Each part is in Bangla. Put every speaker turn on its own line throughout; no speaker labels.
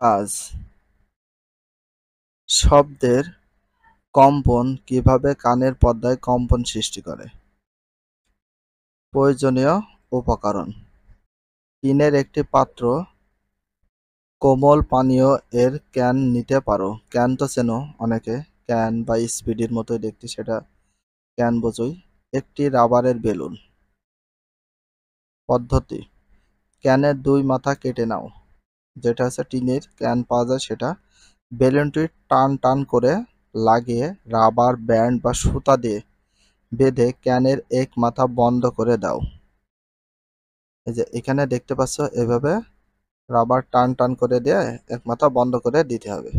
কাজ। শব্দের কম্পন কিভাবে কানের পর্দায় কম্পন সৃষ্টি করে? প্রয়োজনীয় উপকরণ: টিনের একটি পাত্র, কোমল পানীয় এর ক্যান নিতে পারো। ক্যান তো চেনো অনেকে, ক্যান বা স্পিডির মতোই দেখতে, সেটা ক্যান বোঝোই। একটি রাবারের বেলুন। পদ্ধতি: ক্যানের দুই মাথা কেটে নাও, যেটা হচ্ছে টিনের ক্যান পাওয়া যায় সেটা। বেলুনটি টান টান করে লাগিয়ে রাবার ব্যান্ড বা সুতা দিয়ে বেঁধে ক্যানের এক মাথা বন্ধ করে দাও। এই যে এখানে দেখতে পাচ্ছ, এভাবে রাবার টান টান করে দিয়ে এক মাথা বন্ধ করে দিতে হবে।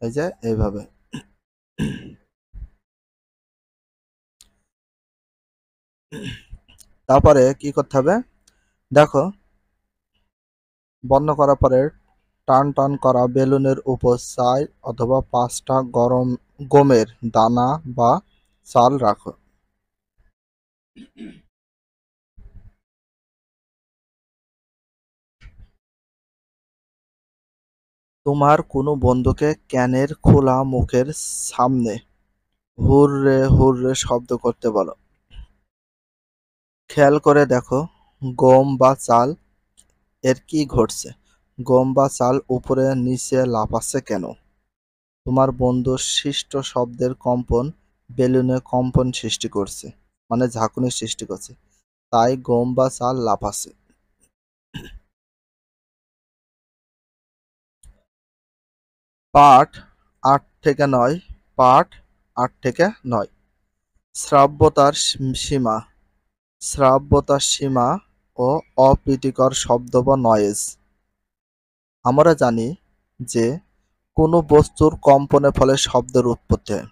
এই যে এইভাবে। তারপরে কি করতে হবে দেখো, বন্ধ করার পরে টান টান করা বেলুনের উপর 4 অথবা 5টা গমের দানা বা চাল রাখো। তোমার কোনো বন্ধুকে ক্যানের খোলা মুখের সামনে হুররে হুররে শব্দ করতে বলো। খেয়াল করে দেখো, গম বা চাল এর কি ঘটছে। গম বা চাল উপরে নিচে লাফাচ্ছে কেন? তোমার বন্ধুর সৃষ্ট শব্দের কম্পন বেলুনে কম্পন সৃষ্টি করছে, মানে ঝাঁকুনি সৃষ্টি করছে, তাই গম বা চাল লাফাচ্ছে। পাঠ 8 থেকে 9। পাঠ 8 থেকে 9। শ্রাব্যতার সীমা। শ্রাব্যতার সীমা ও অপ্রীতিকর শব্দ বা নয়েজ। আমরা জানি যে কোনো বস্তুর কম্পনের ফলে শব্দের উৎপত্তি হয়।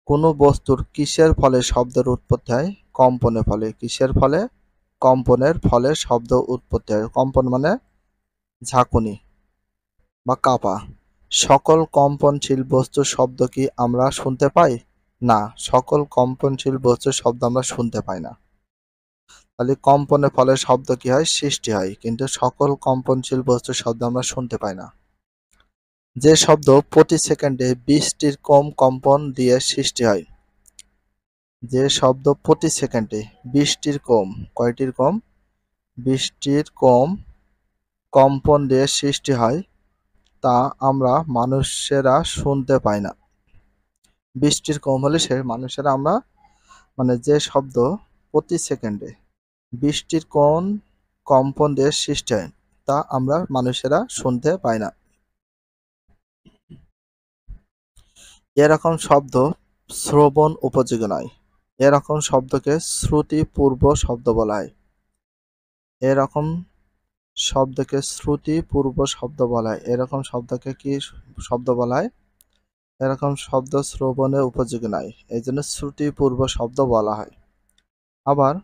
কোনো বস্তুর কিসের ফলে শব্দের উৎপত্তি হয়? কম্পনের ফলে। কিসের ফলে? কম্পনের ফলে শব্দ উৎপত্তি হয়। কম্পন মানে ঝাঁকুনি বা কাঁপা। সকল কম্পনশীল বস্তুর শব্দ কি আমরা শুনতে পাই? না, সকল কম্পনশীল বস্তুর শব্দ আমরা শুনতে পাই না। তাহলে কম্পনের ফলে শব্দ কি হয়? সৃষ্টি হয়, কিন্তু সকল কম্পনশীল বস্তুর শব্দ আমরা শুনতে পাই না। যে শব্দ প্রতি সেকেন্ডে 20টির কম কম্পন দিয়ে সৃষ্টি হয়। যে শব্দ প্রতি সেকেন্ডে 20টির কম, কয়টির কম? 20টির কম কম্পন দিয়ে সৃষ্টি হয়, তা আমরা মানুষেরা শুনতে পাই না। 20টির কম হলে সে মানুষেরা আমরা, মানে যে শব্দ প্রতি সেকেন্ডে 20টির কম কম্পন দিয়ে সৃষ্টি হয়, তা আমরা মানুষেরা শুনতে পাই না। এরকম শব্দ শ্রবণ উপযোগী নয়। এরকম শব্দকে শ্রুতিপূর্ব শব্দ বলা হয়। এরকম শব্দকে শ্রুতিপূর্ব শব্দ বলা হয়। এরকম শব্দকে কি শব্দ বলা হয়? এরকম শব্দ শ্রবণের উপযোগী নয়, এই জন্য শ্রুতিপূর্ব শব্দ বলা হয়। আবার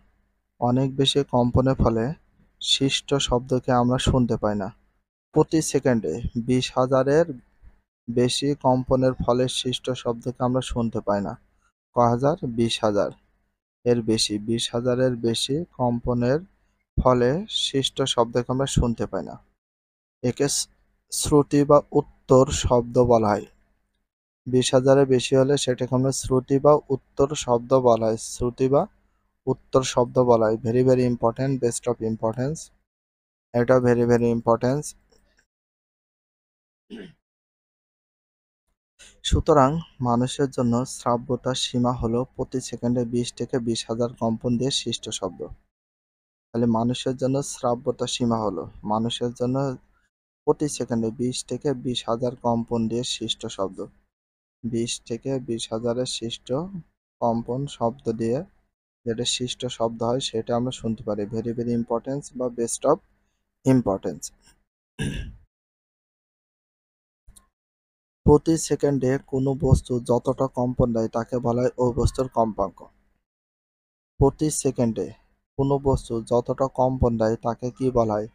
অনেক বেশি কম্পনের ফলে সৃষ্ট শব্দকে আমরা শুনতে পাই না। প্রতি সেকেন্ডে 20,000-এর বেশি কম্পনের ফলে সৃষ্ট শব্দকে আমরা শুনতে পাই না। কয় হাজার? 20,000 এর বেশি। 20,000-এর বেশি কম্পনের ফলে সৃষ্ট শব্দকে আমরা শুনতে পাই না। একে শ্রুতি বা উত্তর শব্দ বলা হয়। 20,000-এর বেশি হলে সেটাকে আমরা শ্রুতি বা উত্তর শব্দ বলা হয়। শ্রুতি বা উত্তর শব্দ বলা হয়। Very very important, best of importance. এটা ভেরি ভেরি ইম্পর্টেন্স। সুতরাং মানুষের জন্য শ্রাব্যতার সীমা হলো প্রতি সেকেন্ডে 20 থেকে 20,000 কম্পন দিয়ে সৃষ্ট শব্দ। তাহলে মানুষের জন্য শ্রাব্যতার সীমা হলো, মানুষের জন্য প্রতি সেকেন্ডে 20 থেকে 20,000 কম্পন দিয়ে সৃষ্ট শব্দ। 20 থেকে 20,000-এর সৃষ্ট কম্পন শব্দ দিয়ে যেটা সৃষ্ট শব্দ হয় সেটা আমরা শুনতে পারি। ভেরি ভেরি ইম্পর্টেন্স বা বেস্ট অফ ইম্পর্টেন্স। প্রতি সেকেন্ডে কোনো বস্তু যতটা কম্পন দেয় তাকে বলা হয় ওই বস্তুর কম্পাঙ্ক। প্রতি সেকেন্ডে কোনো বস্তু যতটা কম্পন দেয় তাকে কি বলা হয়?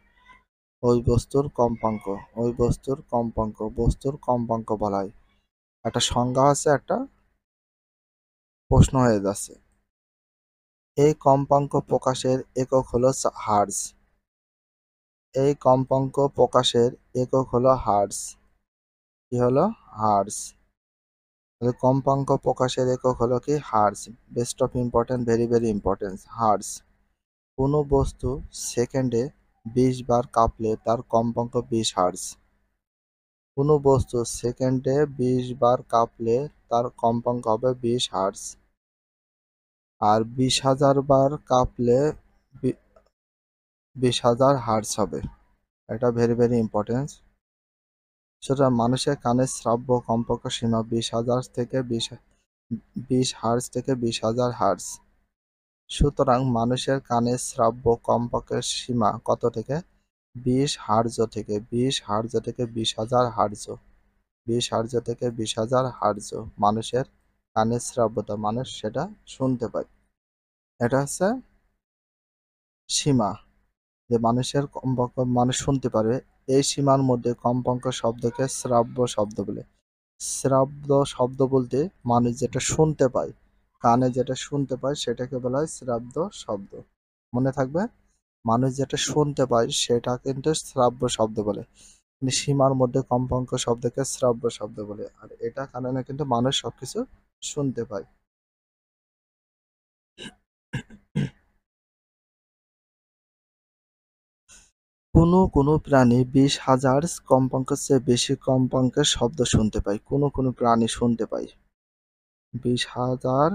ওই বস্তুর কম্পাঙ্ক। ওই বস্তুর কম্পাঙ্ক, বস্তুর কম্পাঙ্ক বলা হয়। একটা সংজ্ঞা আছে, একটা প্রশ্ন হয়ে যাচ্ছে। এই কম্পাঙ্ক প্রকাশের একক হলো হার্জ। এই কম্পাঙ্ক প্রকাশের একক হলো হার্টজ। কি হলো? হার্টজ। তাহলে কম্পাঙ্ক প্রকাশের একক হলো কি? Hertz. Best of important, very very important, hertz. কোনো বস্তু সেকেন্ডে 20 বার কাঁপলে তার কম্পাঙ্ক 20 হার্টজ। কোনো বস্তু সেকেন্ডে 20 বার কাঁপলে তার কম্পাঙ্ক হবে 20 হার্টজ। আর 20,000 বার কাঁপলে 20,000 হার্টজ হবে। এটা ভেরি ভেরি ইম্পর্টেন্ট। সুতরাং মানুষের কানের শ্রাব্য কম্পাঙ্ক সীমা 20,000 থেকে 20 হার্টজ থেকে 20,000 হার্টজ। সুতরাং মানুষের কানের শ্রাব্য কম্পাঙ্কের সীমা কত থেকে? 20 হার্টজ থেকে 20 হার্টজ থেকে 20,000 হার্টজ। 20 হার্টজ থেকে 20,000 হার্টজ মানুষের কানের শ্রাব্যতা, মানুষ সেটা শুনতে পায়। এটা হচ্ছে সীমা, যে মানুষের কম্পাঙ্ক মানুষ শুনতে পারবে। এই সীমার মধ্যে কম্পাঙ্ক শব্দকে শ্রাব্য শব্দ বলে। শ্রাব্য শব্দ বলতে মানুষ যেটা শুনতে পায়, কানে যেটা শুনতে পায় সেটাকে বলা হয় শ্রাব্য শব্দ। মনে থাকবে, মানুষ যেটা শুনতে পায় সেটা কিন্তু শ্রাব্য শব্দ বলে। কিন্তু সীমার মধ্যে কম্পাঙ্ক শব্দকে শ্রাব্য শব্দ বলে। আর এটা কারণে কিন্তু মানুষ সবকিছু শুনতে পায়। কোনো প্রাণী 20,000 কম্পাঙ্কের চেয়ে বেশি কম্পাঙ্কের শব্দ শুনতে পায়। কোনো প্রাণী শুনতে পায় 20,000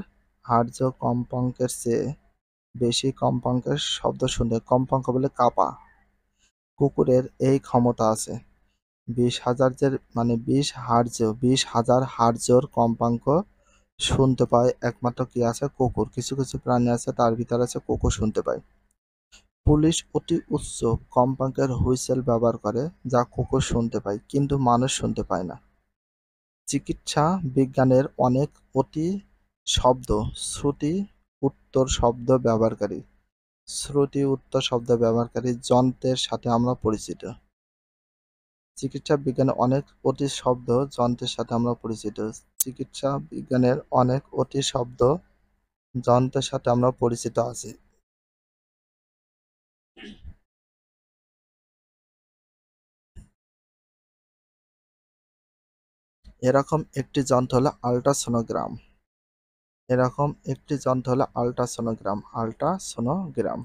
হার্টজ কম্পাঙ্কের চেয়ে বেশি কম্পাঙ্কের শব্দ শুনতে। কম্পাঙ্ক বলে কাঁপা। কুকুরের এই ক্ষমতা আছে। 20,000 হার্টজের কম্পাঙ্ক শুনতে পায় একমাত্র কি আছে? কুকুর। কিছু প্রাণী আছে তার ভিতরে আছে কুকুর শুনতে পায়। পুলিশ অতি উচ্চ কম্পাঙ্কের হুইসেল ব্যবহার করে, যা কুকুর শুনতে পায় কিন্তু মানুষ শুনতে পায় না। চিকিৎসা বিজ্ঞানের অনেক অতি শব্দ শ্রুতি উত্তর শব্দ ব্যবহারকারী যন্ত্রের সাথে আমরা পরিচিত। চিকিৎসা বিজ্ঞানের অনেক অতি শব্দ যন্ত্রের সাথে আমরা পরিচিত। চিকিৎসা বিজ্ঞানের অনেক অতি শব্দ যন্ত্রের সাথে আমরা পরিচিত আছি। এরকম একটি যন্ত্র হলো আল্ট্রাসোনোগ্রাম। আল্ট্রাসোনোগ্রাম।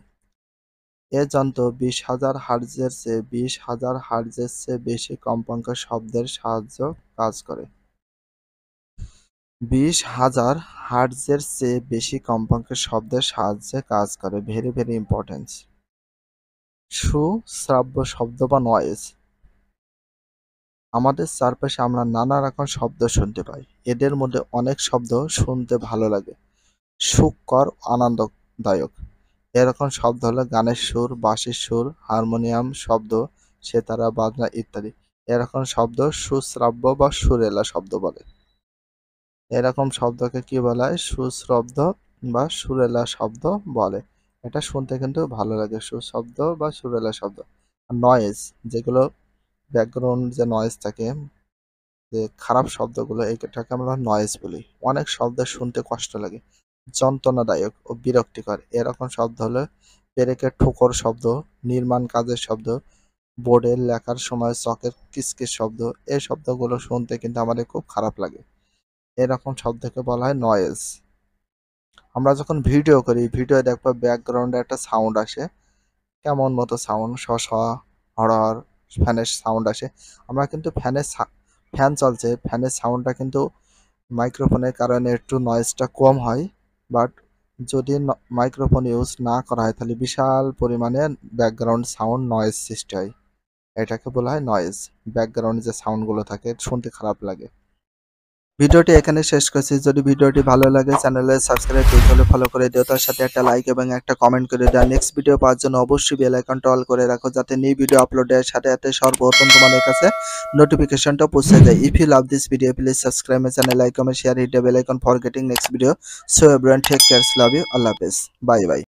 এ যন্ত্র 20,000 হার্টজের চেয়ে বেশি কম্পাঙ্কের শব্দের সাহায্যে কাজ করে। 20,000 হার্টজের চেয়ে বেশি কম্পাঙ্কের শব্দের সাহায্যে কাজ করে। Very very important. সুশ্রাব্য শব্দ বা নয়েজ। আমাদের চারপাশে আমরা নানা রকম শব্দ শুনতে পাই। এদের মধ্যে অনেক শব্দ শুনতে ভালো লাগে, সুখকর, আনন্দদায়ক। এরকম শব্দ হলো গানের সুর, বাঁশির সুর, হারমোনিয়াম শব্দ, সেতারা, বাজনা ইত্যাদি। এরকম শব্দ সুশ্রাব্য বা সুরেলা শব্দ বলে। এরকম শব্দকে কি বলা হয়? সুশ্রব্দ বা সুরেলা শব্দ বলে। এটা শুনতে কিন্তু ভালো লাগে, সুশব্দ বা সুরেলা শব্দ। নয়েজ, যেগুলো ব্যাকগ্রাউন্ড যে নয়েজ থাকে, যে খারাপ শব্দগুলো, এটাকে আমরা নয়েজ বলি। অনেক শব্দ শুনতে কষ্ট লাগে, যন্ত্রণাদায়ক ও বিরক্তিকর। এরকম শব্দ হলো পেরেকের ঠোকর শব্দ, নির্মাণ কাজের শব্দ, বোর্ডের লেখার সময় চকের কিচকিচ শব্দ। এই শব্দগুলো শুনতে কিন্তু আমাদের খুব খারাপ লাগে। এরকম শব্দকে বলা হয় নয়েজ। আমরা যখন ভিডিও করি, ভিডিও দেখবো ব্যাকগ্রাউন্ডে একটা সাউন্ড আসে, কেমন মতো সাউন্ড, হড়হড় ফ্যানের সাউন্ড আসে। আমরা কিন্তু ফ্যান চলছে, ফ্যানের সাউন্ডটা কিন্তু মাইক্রোফোনের কারণে একটু নয়েজটা কম হয়। বাট যদি মাইক্রোফোন ইউজ না করা হয় তাহলে বিশাল পরিমাণে ব্যাকগ্রাউন্ড সাউন্ড নয়েজ সৃষ্টি হয়। এটাকে বলা হয় নয়েজ। ব্যাকগ্রাউন্ডে যে সাউন্ডগুলো থাকে শুনতে খারাপ লাগে। ভিডিওটি এখানে শেষ করছি। যদি ভিডিওটি ভালো লাগে চ্যানেলে সাবস্ক্রাইব করতে হলে ফলো করে দিও, তার সাথে একটা লাইক এবং একটা কমেন্ট করে দাও। নেক্সট ভিডিও পাওয়ার জন্য অবশ্যই বেল আইকনটা অল করে রাখো, যাতে নিউ ভিডিও আপলোডের সাথে সাথে সর্বপ্রথম তোমাদের কাছে নোটিফিকেশনটা পৌঁছে যায়। If you love this video please subscribe my channel, like, comment, share, hit the bell icon for getting next video. So everyone take care, love you, Allah হাফেজ, বাই বাই।